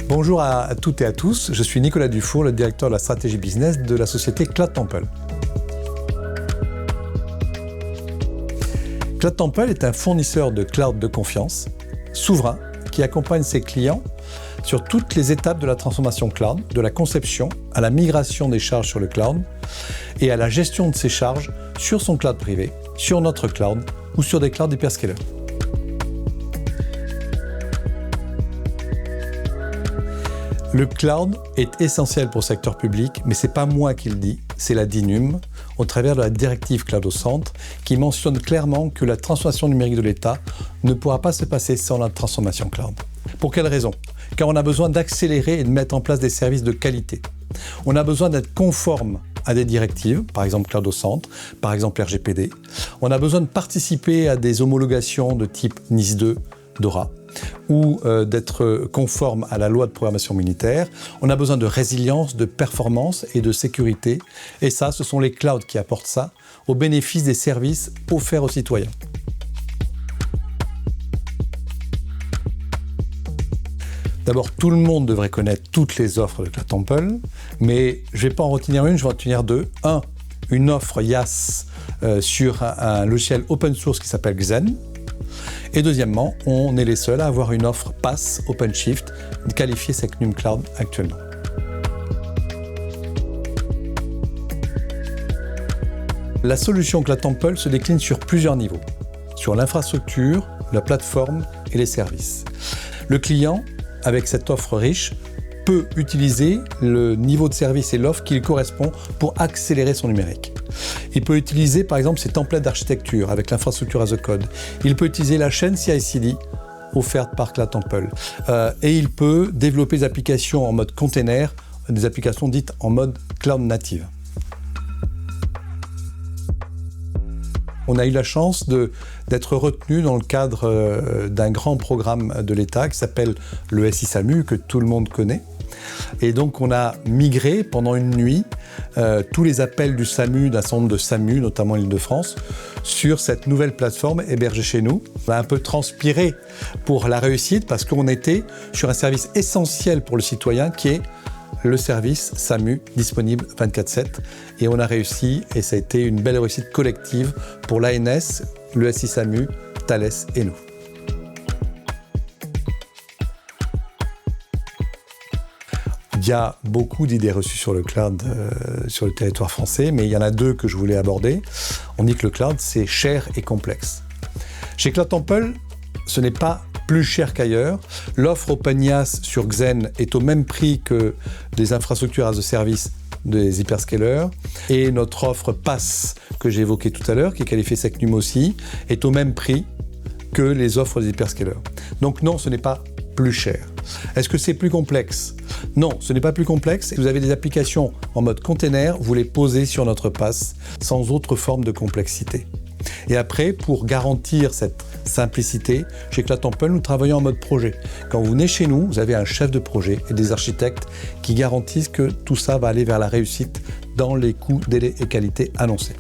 Bonjour à toutes et à tous, je suis Nicolas Dufour, le directeur de la stratégie business de la société Cloud Temple. Cloud Temple est un fournisseur de cloud de confiance, souverain, qui accompagne ses clients sur toutes les étapes de la transformation cloud, de la conception à la migration des charges sur le cloud et à la gestion de ces charges sur son cloud privé, sur notre cloud ou sur des clouds hyperscalers. Le cloud est essentiel pour le secteur public, mais ce n'est pas moi qui le dis, c'est la DINUM, au travers de la directive Cloud au centre, qui mentionne clairement que la transformation numérique de l'État ne pourra pas se passer sans la transformation cloud. Pour quelle raison ? Car on a besoin d'accélérer et de mettre en place des services de qualité. On a besoin d'être conforme à des directives, par exemple Cloud au centre, par exemple RGPD. On a besoin de participer à des homologations de type NIS 2, DORA, ou d'être conforme à la loi de programmation militaire. On a besoin de résilience, de performance et de sécurité. Et ça, ce sont les clouds qui apportent ça au bénéfice des services offerts aux citoyens. D'abord, tout le monde devrait connaître toutes les offres de Cloud Temple, mais je ne vais pas en retenir une, je vais en retenir deux. Un, une offre IaaS sur un logiciel open source qui s'appelle Xen. Et deuxièmement, on est les seuls à avoir une offre PaaS OpenShift qualifiée Secnum Cloud actuellement. La solution Cloud Temple se décline sur plusieurs niveaux, sur l'infrastructure, la plateforme et les services. Le client, avec cette offre riche, peut utiliser le niveau de service et l'offre qui lui correspond pour accélérer son numérique. Il peut utiliser par exemple ses templates d'architecture avec l'infrastructure as a code. Il peut utiliser la chaîne CI/CD offerte par Cloud Temple. Et il peut développer des applications en mode container, des applications dites en mode cloud native. On a eu la chance d'être retenu dans le cadre d'un grand programme de l'État qui s'appelle le SI-SAMU, que tout le monde connaît. Et donc on a migré pendant une nuit tous les appels du SAMU, d'un certain nombre de SAMU, notamment l'Île-de-France, sur cette nouvelle plateforme hébergée chez nous. On a un peu transpiré pour la réussite parce qu'on était sur un service essentiel pour le citoyen qui est le service SAMU disponible 24/7. Et on a réussi et ça a été une belle réussite collective pour l'ANS, le SI-SAMU, Thales et nous. Il y a beaucoup d'idées reçues sur le cloud sur le territoire français, mais il y en a deux que je voulais aborder. On dit que le cloud, c'est cher et complexe. Chez Cloud Temple, ce n'est pas plus cher qu'ailleurs. L'offre OpenIaaS sur Xen est au même prix que des infrastructures as a service des hyperscalers. Et notre offre PaaS, que j'ai évoquée tout à l'heure, qui est qualifiée Secnum aussi, est au même prix que les offres des hyperscalers. Donc non, ce n'est pas plus cher. Est-ce que c'est plus complexe ? Non, ce n'est pas plus complexe. Vous avez des applications en mode container, vous les posez sur notre PaaS sans autre forme de complexité. Et après, pour garantir cette simplicité, chez Cloud Temple, nous travaillons en mode projet. Quand vous venez chez nous, vous avez un chef de projet et des architectes qui garantissent que tout ça va aller vers la réussite dans les coûts, délais et qualité annoncés.